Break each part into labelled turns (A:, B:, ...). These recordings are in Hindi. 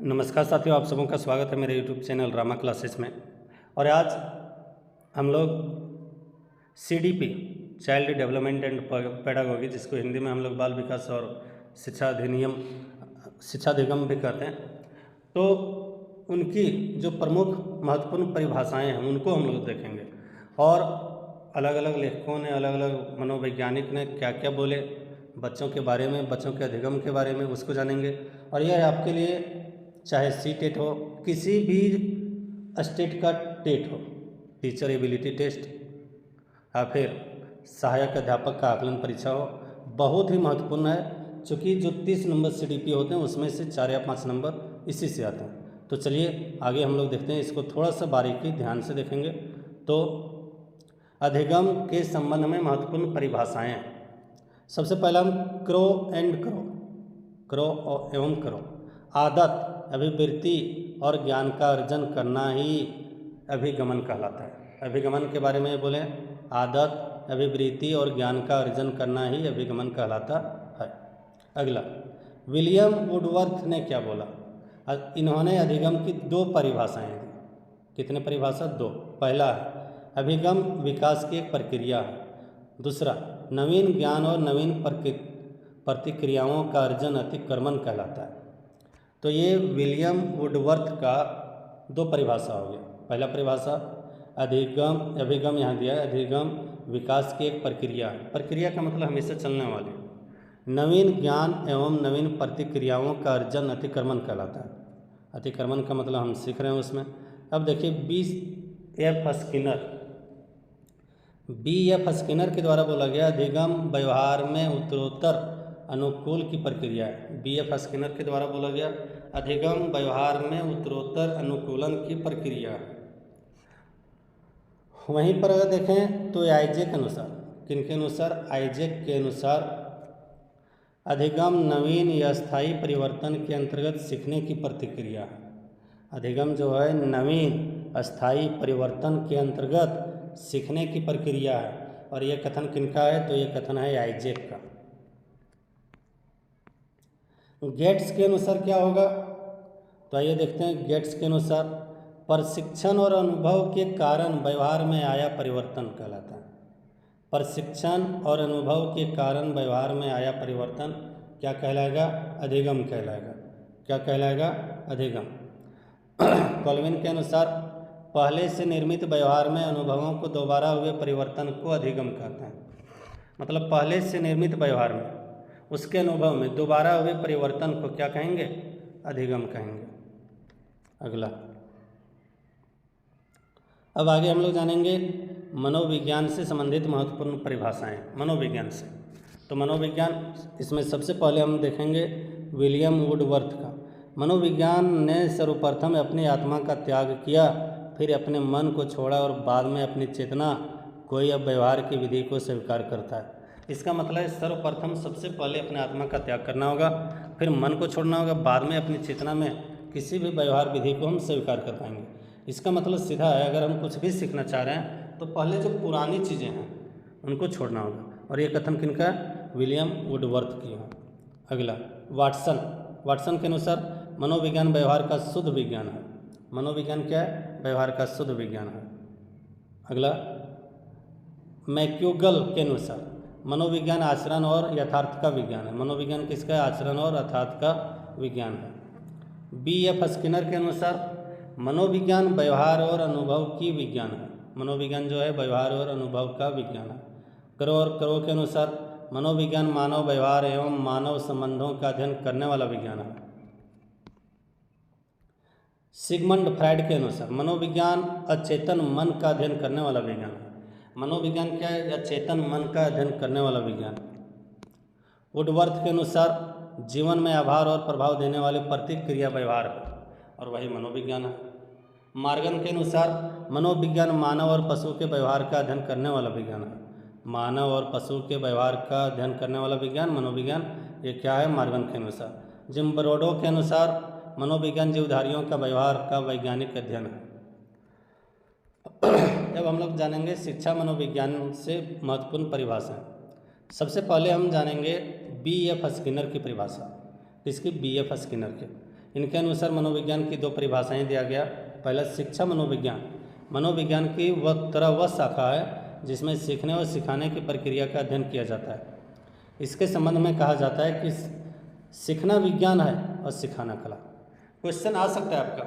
A: नमस्कार साथियों, आप सबों का स्वागत है मेरे YouTube चैनल रामा क्लासेस में। और आज हम लोग CDP child development and pedagogy, जिसको हिंदी में हम लोग बाल विकास और शिक्षा अधिगम भी कहते हैं, तो उनकी जो प्रमुख महत्वपूर्ण परिभाषाएं हैं उनको हम लोग देखेंगे। और अलग अलग लेखकों ने, अलग अलग मनोवैज्ञानिक ने क्या क्या बोले बच्चों के बारे में, बच्चों के अधिगम के बारे में, उसको जानेंगे। और यह आपके लिए चाहे CTET हो, किसी भी स्टेट का टेट हो, टीचर एबिलिटी टेस्ट, या फिर सहायक अध्यापक का आकलन परीक्षा हो, बहुत ही महत्वपूर्ण है। चूँकि जो 30 नंबर CDP होते हैं उसमें से 4 या 5 नंबर इसी से आते हैं। तो चलिए आगे हम लोग देखते हैं, इसको थोड़ा सा बारीकी ध्यान से देखेंगे। तो अधिगम के संबंध में महत्वपूर्ण परिभाषाएं। सबसे पहला हम क्रो एंड करो, क्रो एवं करो। आदत, अभिवृत्ति और ज्ञान का अर्जन करना ही अभिगमन कहलाता है। अभिगमन के बारे में बोले, आदत, अभिवृत्ति और ज्ञान का अर्जन करना ही अभिगमन कहलाता है। अगला, विलियम वुडवर्थ ने क्या बोला? इन्होंने अधिगम की 2 परिभाषाएं दी। कितने परिभाषा? 2। पहला है अभिगम विकास की एक प्रक्रिया है। दूसरा, नवीन ज्ञान और नवीन प्रतिक्रियाओं का अर्जन अतिक्रमण कहलाता है। तो ये विलियम वुडवर्थ का 2 परिभाषा हो गया। पहला परिभाषा अधिगम, अभिगम यहाँ दिया है, अधिगम विकास की एक प्रक्रिया है। प्रक्रिया का मतलब हमेशा चलने वाली। नवीन ज्ञान एवं नवीन प्रतिक्रियाओं का अर्जन अतिक्रमण कहलाता है। अतिक्रमण का मतलब हम सीख रहे हैं उसमें। अब देखिए B.F. स्किनर के द्वारा बोला गया अधिगम व्यवहार में उत्तरोत्तर अनुकूल की प्रक्रिया है। B.F. स्किनर के द्वारा बोला गया अधिगम व्यवहार में उत्तरोत्तर अनुकूलन की प्रक्रिया है। वहीं पर अगर देखें तो आइजेक के अनुसार, किनके अनुसार? आइजेक के अनुसार अधिगम नवीन या स्थायी परिवर्तन के अंतर्गत सीखने की प्रक्रिया है। अधिगम जो है नवीन स्थायी परिवर्तन के अंतर्गत सीखने की प्रक्रिया है। और यह कथन किनका है? तो यह कथन है आइजेक का। गेट्स के अनुसार क्या होगा? तो आइए देखते हैं। गेट्स के अनुसार प्रशिक्षण और अनुभव के कारण व्यवहार में आया परिवर्तन कहलाता है। प्रशिक्षण और अनुभव के कारण व्यवहार में आया परिवर्तन क्या कहलाएगा? अधिगम कहलाएगा। क्या कहलाएगा? अधिगम। कॉल्विन के अनुसार पहले से निर्मित व्यवहार में अनुभवों को दोबारा हुए परिवर्तन को अधिगम कहते हैं। मतलब पहले से निर्मित व्यवहार में, उसके अनुभव में दोबारा हुए परिवर्तन को क्या कहेंगे? अधिगम कहेंगे। अगला, अब आगे हम लोग जानेंगे मनोविज्ञान से संबंधित महत्वपूर्ण परिभाषाएं। मनोविज्ञान से, तो मनोविज्ञान, इसमें सबसे पहले हम देखेंगे विलियम वुडवर्थ का। मनोविज्ञान ने सर्वप्रथम अपनी आत्मा का त्याग किया, फिर अपने मन को छोड़ा और बाद में अपनी चेतना कोई अब व्यवहार की विधि को स्वीकार करता है। इसका मतलब है सर्वप्रथम सबसे पहले अपने आत्मा का त्याग करना होगा, फिर मन को छोड़ना होगा, बाद में अपनी चेतना में किसी भी व्यवहार विधि को हम स्वीकार कर पाएंगे। इसका मतलब सीधा है, अगर हम कुछ भी सीखना चाह रहे हैं तो पहले जो पुरानी चीज़ें हैं उनको छोड़ना होगा। और ये कथन किनका है? विलियम वुडवर्थ की है। अगला, वाटसन के अनुसार मनोविज्ञान व्यवहार का शुद्ध विज्ञान है। मनोविज्ञान क्या है? व्यवहार का शुद्ध विज्ञान है। अगला, मैक्यूगल के अनुसार मनोविज्ञान आचरण और यथार्थ का विज्ञान है। मनोविज्ञान किसका है? आचरण और यथार्थ का विज्ञान है। B.F. स्किनर के अनुसार मनोविज्ञान व्यवहार और अनुभव की विज्ञान है। मनोविज्ञान जो है व्यवहार और अनुभव का विज्ञान है। करो के अनुसार मनोविज्ञान मानव व्यवहार एवं मानव संबंधों का अध्ययन करने वाला विज्ञान है। सिगमंड फ्राइड के अनुसार मनोविज्ञान अचेतन मन का अध्ययन करने वाला विज्ञान है। मनोविज्ञान क्या है? अचेतन मन का अध्ययन करने वाला विज्ञान। वुडवर्थ के अनुसार जीवन में आभार और प्रभाव देने वाले प्रतिक्रिया व्यवहार है, और वही मनोविज्ञान है। मार्गन के अनुसार मनोविज्ञान मानव और पशु के व्यवहार का अध्ययन करने वाला विज्ञान है। मानव और पशु के व्यवहार का अध्ययन करने वाला विज्ञान मनोविज्ञान, ये क्या है? मार्गन के अनुसार। जिम्बरोडो के अनुसार मनोविज्ञान जीवधारियों का व्यवहार का वैज्ञानिक अध्ययन है। अब हम लोग जानेंगे शिक्षा मनोविज्ञान से महत्वपूर्ण परिभाषा। सबसे पहले हम जानेंगे B.F. स्किनर की परिभाषा। किसकी? B.F. स्किनर के। इनके अनुसार मनोविज्ञान की 2 परिभाषाएं दिया गया। पहला शिक्षा मनोविज्ञान, मनोविज्ञान की वह शाखा है जिसमें सीखने और सिखाने की प्रक्रिया का अध्ययन किया जाता है। इसके संबंध में कहा जाता है कि सीखना विज्ञान है और सिखाना कला। क्वेश्चन आ सकता है आपका,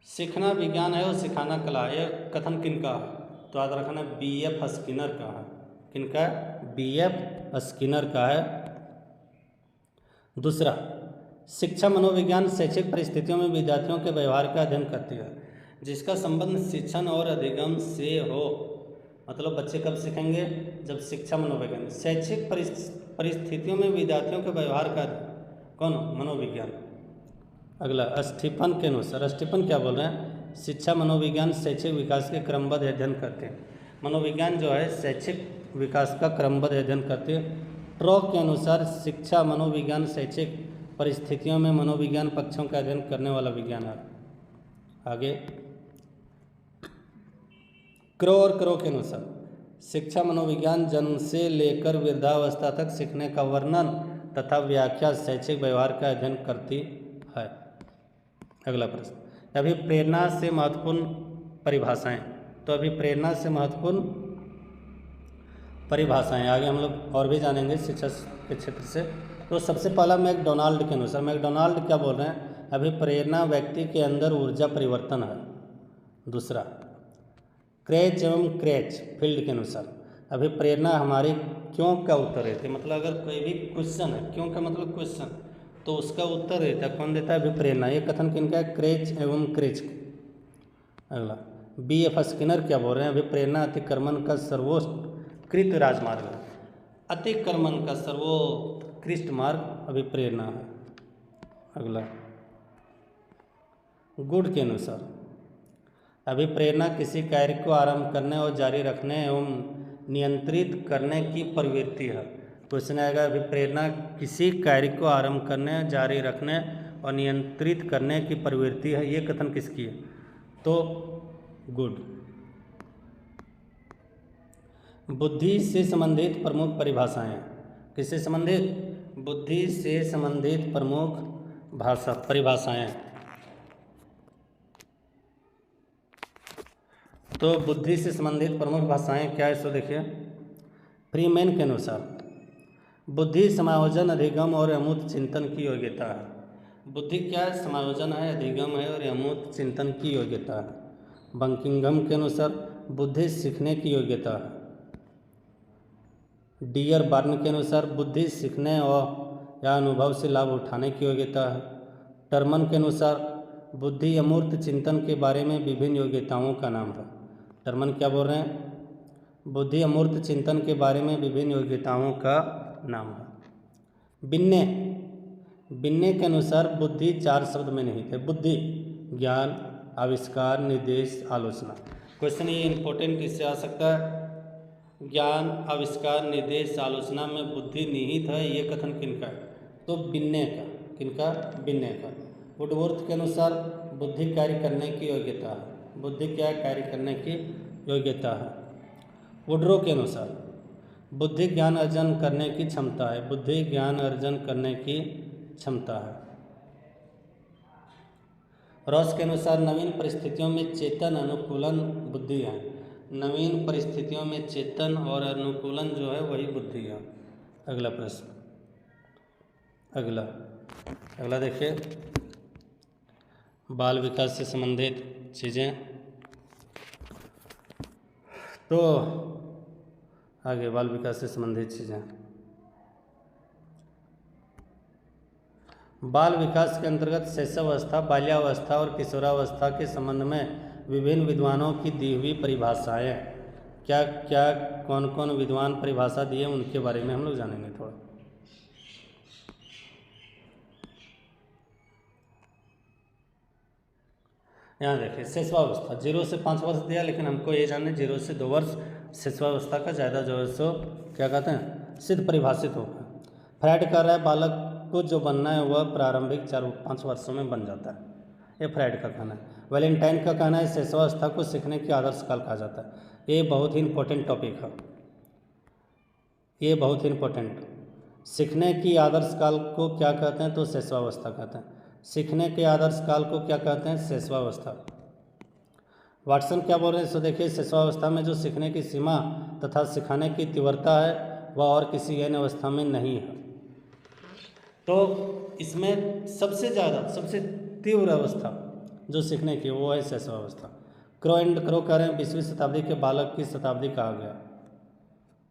A: सीखना विज्ञान है और सिखाना कला, यह कथन किनका है? तो याद रखना B.F. स्किनर का है। किनका है? B.F. स्किनर का है। दूसरा, शिक्षा मनोविज्ञान शैक्षिक परिस्थितियों में विद्यार्थियों के व्यवहार का अध्ययन करती है, जिसका संबंध शिक्षण और अधिगम से हो। मतलब बच्चे कब सीखेंगे? जब शिक्षा मनोविज्ञान शैक्षिक परिस्थितियों में विद्यार्थियों के व्यवहार का कौन? मनोविज्ञान। अगला, स्टीफन के अनुसार, स्टीफन क्या बोल रहे हैं? शिक्षा मनोविज्ञान शैक्षिक विकास के क्रमबद्ध अध्ययन करते हैं। मनोविज्ञान जो है शैक्षिक विकास का क्रमबद्ध अध्ययन करते हैं। ट्रॉक के अनुसार शिक्षा मनोविज्ञान शैक्षिक परिस्थितियों में मनोविज्ञान पक्षों का अध्ययन करने वाला विज्ञान है। आगे, क्रो के अनुसार शिक्षा मनोविज्ञान जन्म से लेकर वृद्धावस्था तक सीखने का वर्णन तथा व्याख्या शैक्षिक व्यवहार का अध्ययन करती है। अगला प्रश्न, अभिप्रेरणा से महत्वपूर्ण परिभाषाएं। तो अभिप्रेरणा से महत्वपूर्ण परिभाषाएं आगे हम लोग और भी जानेंगे शिक्षा के क्षेत्र से। तो सबसे पहला मैकडोनाल्ड के अनुसार, मैकडोनाल्ड क्या बोल रहे हैं? अभिप्रेरणा व्यक्ति के अंदर ऊर्जा परिवर्तन है। दूसरा, क्रेच एवं क्रेच फील्ड के अनुसार अभिप्रेरणा हमारी क्यों का उत्तर रहते हैं। मतलब अगर कोई भी क्वेश्चन है, क्यों का मतलब क्वेश्चन, तो उसका उत्तर देता है कौन देता है? अभिप्रेरणा। ये कथन किनका है? क्रेच एवं क्रेच। अगला, B.F. स्किनर क्या बोल रहे हैं? अभिप्रेरणा अतिक्रमण का सर्वोत्कृष्ट राजमार्ग है। अतिक्रमण का सर्वोत्कृष्ट मार्ग अभिप्रेरणा है। अगला, गुड के अनुसार अभिप्रेरणा किसी कार्य को आरंभ करने और जारी रखने एवं नियंत्रित करने की प्रवृत्ति है। क्वेश्चन आएगा, अभिप्रेरणा किसी कार्य को आरंभ करने, जारी रखने और नियंत्रित करने की प्रवृत्ति है। ये कथन किसकी है? तो गुड। बुद्धि से संबंधित प्रमुख परिभाषाएं। किससे संबंधित? बुद्धि से संबंधित प्रमुख परिभाषाएं। तो बुद्धि से संबंधित प्रमुख भाषाएं क्या है? सो देखिए, फ्रीमैन के अनुसार बुद्धि समायोजन, अधिगम और अमूर्त चिंतन की योग्यता है। बुद्धि क्या है? समायोजन है, अधिगम है और अमूर्त चिंतन की योग्यता है। बंकिंघम के अनुसार बुद्धि सीखने की योग्यता है। डियर बार्न के अनुसार बुद्धि सीखने और या अनुभव से लाभ उठाने की योग्यता है। टर्मन के अनुसार बुद्धि अमूर्त चिंतन के बारे में विभिन्न योग्यताओं का नाम है। टर्मन क्या बोल रहे हैं? बुद्धि अमूर्त चिंतन के बारे में विभिन्न योग्यताओं का नाम है। बिन्ने के अनुसार बुद्धि 4 शब्द में निहित है। बुद्धि ज्ञान, आविष्कार, निर्देश, आलोचना। क्वेश्चन ये इंपॉर्टेंट किससे आ सकता है? ज्ञान, आविष्कार, निर्देश, आलोचना में बुद्धि निहित है। ये कथन किनका है? तो बिन्ने का। किनका? बिन्ने का। वुडवर्थ के अनुसार बुद्धि कार्य करने की योग्यता है। बुद्धि क्या कार्य करने की योग्यता है। वुड्रो के अनुसार बुद्धि ज्ञान अर्जन करने की क्षमता है। बुद्धि ज्ञान अर्जन करने की क्षमता है। रॉस के अनुसार नवीन परिस्थितियों में चेतन अनुकूलन बुद्धि है। नवीन परिस्थितियों में चेतन और अनुकूलन जो है वही बुद्धि है। अगला प्रश्न, अगला देखिए, बाल विकास से संबंधित चीज़ें। तो आगे बाल विकास से संबंधित चीज़ें। बाल विकास के अंतर्गत शैशवावस्था, बाल्यावस्था और किशोरावस्था के संबंध में विभिन्न विद्वानों की दी हुई परिभाषाएं। क्या क्या कौन कौन विद्वान परिभाषा दिए उनके बारे में हम लोग जानेंगे थोड़ा। यहाँ देखिए, शैशवावस्था 0 से 5 वर्ष दिया, लेकिन हमको ये जानना 0 से 2 वर्ष शैशवावस्था का ज़्यादा जो है सो क्या कहते हैं? सिद्ध परिभाषित होगा। फ्राइड कह रहा है बालक को जो बनना है वह प्रारंभिक 4-5 वर्षों में बन जाता है। ये फ्राइड का कहना है। वैलेंटाइन का कहना है शैशवावस्था को सीखने की आदर्श काल कहा जाता है। ये बहुत ही इंपॉर्टेंट टॉपिक है। ये बहुत ही इंपॉर्टेंट। सीखने की आदर्श काल को क्या कहते हैं? तो शैशवावस्था कहते हैं। सीखने के आदर्श काल को क्या कहते हैं? शैशवावस्था। वाटसन क्या बोल रहे हैं? सो देखिए, शैशवावस्था में जो सीखने की सीमा तथा सिखाने की तीव्रता है वह और किसी अन्य अवस्था में नहीं है। तो इसमें सबसे ज़्यादा सबसे तीव्र अवस्था जो सीखने की वो है शैशवावस्था। क्रो एंड क्रो कह रहे हैं 20वीं शताब्दी के बालक की शताब्दी कहा गया।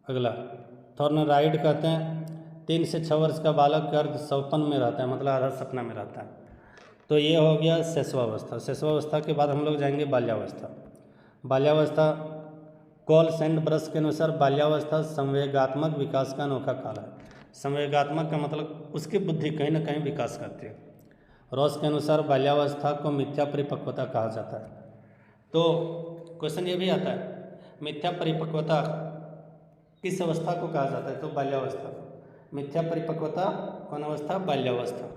A: अगला थॉर्नराइड कहते हैं 3 से 6 वर्ष का बालक अर्ध स्वप्न में रहता है, मतलब आधा सपना में रहता है। तो ये हो गया शैशवावस्था। शैशवावस्था के बाद हम लोग जाएंगे बाल्यावस्था। बाल्यावस्था कॉल्स एंड ब्रश के अनुसार बाल्यावस्था संवेगात्मक विकास का अनोखा काल है। संवेगात्मक का मतलब उसकी बुद्धि कहीं ना कहीं विकास करती है। रॉस के अनुसार बाल्यावस्था को मिथ्या परिपक्वता कहा जाता है। तो क्वेश्चन ये भी आता है, मिथ्या परिपक्वता किस अवस्था को कहा जाता है? तो बाल्यावस्था। मिथ्या परिपक्वता कौन अवस्था? बाल्यावस्था।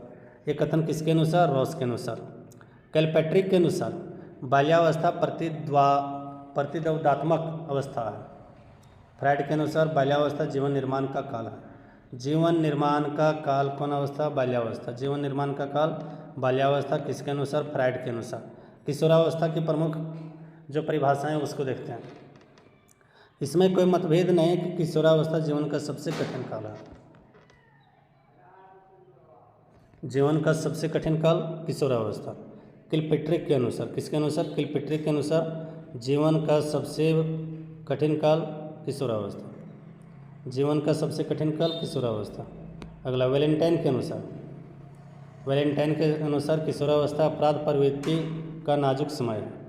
A: ये कथन किसके अनुसार? रॉस के अनुसार। कैलपैट्रिक के अनुसार बाल्यावस्था प्रतिद्वंदात्मक अवस्था है। फ्राइड के अनुसार बाल्यावस्था जीवन निर्माण का काल है। जीवन निर्माण का काल कौन अवस्था? बाल्यावस्था। जीवन निर्माण का काल बाल्यावस्था किसके अनुसार? फ्राइड के अनुसार। किशोरावस्था की प्रमुख जो परिभाषाएं उसको देखते हैं। इसमें कोई मतभेद नहीं है कि किशोरावस्था जीवन का सबसे कठिन काल है। जीवन का सबसे कठिन काल किशोरावस्था किलपेट्रिक के अनुसार। किसके अनुसार? किलपेट्रिक के अनुसार जीवन का सबसे कठिन काल किशोरावस्था। जीवन का सबसे कठिन काल किशोरावस्था। अगला वैलेंटाइन के अनुसार। वैलेंटाइन के अनुसार किशोरावस्था अपराध प्रवृत्ति का नाजुक समय है।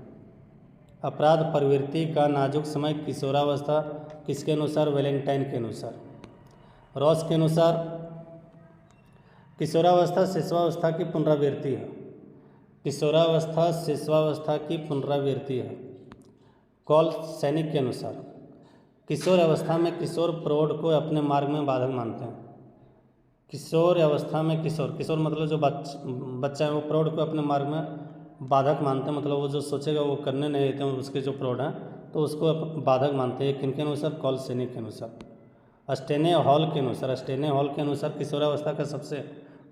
A: अपराध प्रवृत्ति का नाजुक समय किशोरावस्था किसके अनुसार? वैलेंटाइन के अनुसार। रॉस के अनुसार किशोरावस्था शैशवावस्था की पुनरावृत्ति है। किशोरावस्था शैशवावस्था की पुनरावृत्ति है। कॉल सैनिक के अनुसार किशोर अवस्था में किशोर प्रौढ़ को अपने मार्ग में बाधक मानते हैं। किशोर अवस्था में किशोर मतलब जो बच्चा है वो प्रौढ़ को अपने मार्ग में बाधक मानते हैं, मतलब वो जो सोचेगा वो करने नहीं देते हैं उसके जो प्रौढ़ हैं तो उसको बाधक मानते हैं। किनके अनुसार? कॉल सैनिक के अनुसार। अस्टेने हॉल के अनुसार। अस्टेने हॉल के अनुसार किशोरावस्था का सबसे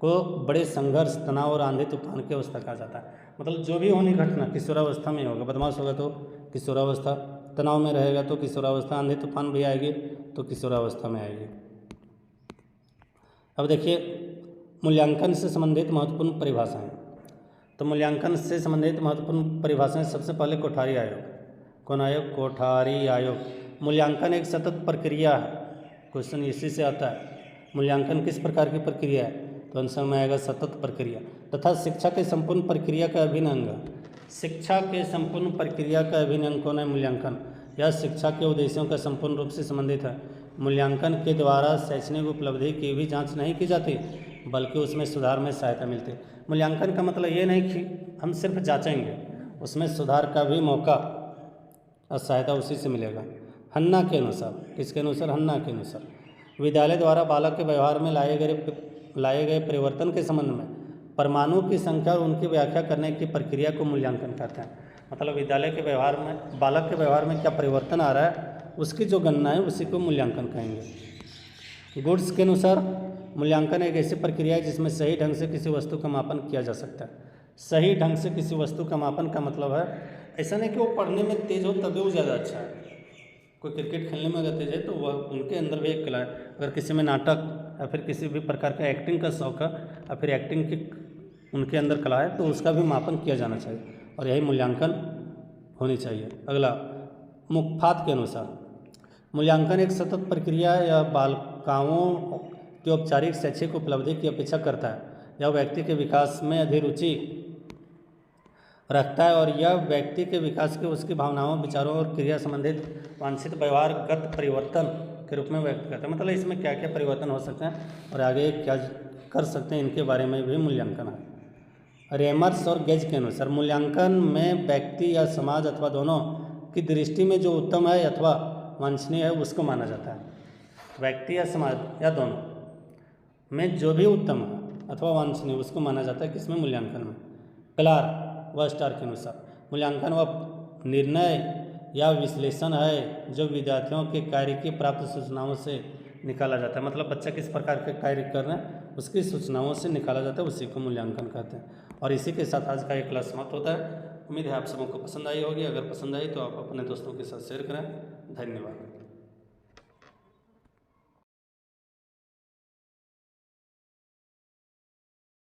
A: को बड़े संघर्ष, तनाव और आंधी तूफान की अवस्था कहा जाता है। मतलब जो भी होनी घटना किशोरावस्था में होगा। बदमाश होगा तो किशोरावस्था, तनाव में रहेगा तो किशोरावस्था, आंधी तूफान भी आएगी तो किशोरावस्था में आएगी। अब देखिए मूल्यांकन से संबंधित महत्वपूर्ण परिभाषाएं। तो मूल्यांकन से संबंधित महत्वपूर्ण परिभाषाएं सबसे पहले कोठारी आयोग। कौन आयोग? कोठारी आयोग। मूल्यांकन एक सतत प्रक्रिया है। क्वेश्चन इसी से आता है, मूल्यांकन किस प्रकार की प्रक्रिया है? तो आंसर में आएगा सतत प्रक्रिया तथा शिक्षा के संपूर्ण प्रक्रिया का अभिन्न अंग। शिक्षा के संपूर्ण प्रक्रिया का अभिन्न अंग कौन है? मूल्यांकन। यह शिक्षा के उद्देश्यों का संपूर्ण रूप से संबंधित है। मूल्यांकन के द्वारा शैक्षणिक उपलब्धि की भी जांच नहीं की जाती बल्कि उसमें सुधार में सहायता मिलती है। मूल्यांकन का मतलब ये नहीं कि हम सिर्फ जांचेंगे, उसमें सुधार का भी मौका और सहायता उसी से मिलेगा। हन्ना के अनुसार। किसके अनुसार? हन्ना के अनुसार विद्यालय द्वारा बालक के व्यवहार में लाए गए परिवर्तन के संबंध में परमाणु की संख्या और उनकी व्याख्या करने की प्रक्रिया को मूल्यांकन कहते हैं। मतलब विद्यालय के व्यवहार में, बालक के व्यवहार में क्या परिवर्तन आ रहा है उसकी जो गणना है उसी को मूल्यांकन कहेंगे। गुड्स के अनुसार मूल्यांकन एक ऐसी प्रक्रिया है जिसमें सही ढंग से किसी वस्तु का मापन किया जा सकता है। सही ढंग से किसी वस्तु का मापन का मतलब है ऐसा नहीं कि वो पढ़ने में तेज हो तभी वो ज़्यादा अच्छा है। कोई क्रिकेट खेलने में अगर तेज है तो वह उनके अंदर भी एक कला है। अगर किसी में नाटक या फिर किसी भी प्रकार का एक्टिंग का शौक है या फिर एक्टिंग की उनके अंदर कला है तो उसका भी मापन किया जाना चाहिए और यही मूल्यांकन होनी चाहिए। अगला मुखपात के अनुसार मूल्यांकन एक सतत प्रक्रिया या बालिकाओं की औपचारिक शैक्षिक उपलब्धि की अपेक्षा करता है। यह व्यक्ति के विकास में अभिरुचि रखता है और यह व्यक्ति के विकास के उसकी भावनाओं, विचारों और क्रिया संबंधित वांछित व्यवहारगत परिवर्तन के रूप में व्यक्त करता है। मतलब इसमें क्या क्या परिवर्तन हो सकते हैं और आगे क्या कर सकते हैं इनके बारे में भी मूल्यांकन है। रेमर्स और गेज के अनुसार मूल्यांकन में व्यक्ति या समाज अथवा दोनों की दृष्टि में जो उत्तम है अथवा वांछनीय है उसको माना जाता है। व्यक्ति या समाज या दोनों में जो भी उत्तम है अथवा वांछनीय उसको माना जाता है किसमें? मूल्यांकन में। क्लार व स्टार के अनुसार मूल्यांकन वह निर्णय या विश्लेषण है जो विद्यार्थियों के कार्य की प्राप्त सूचनाओं से निकाला जाता है, मतलब बच्चा किस प्रकार के कार्य कर रहे हैं उसकी सूचनाओं से निकाला जाता है, उसी को मूल्यांकन कहते हैं। और इसी के साथ आज का एक क्लास समाप्त होता है। उम्मीद है आप सबको पसंद आई होगी। अगर पसंद आई तो आप अपने दोस्तों के साथ शेयर करें। धन्यवाद।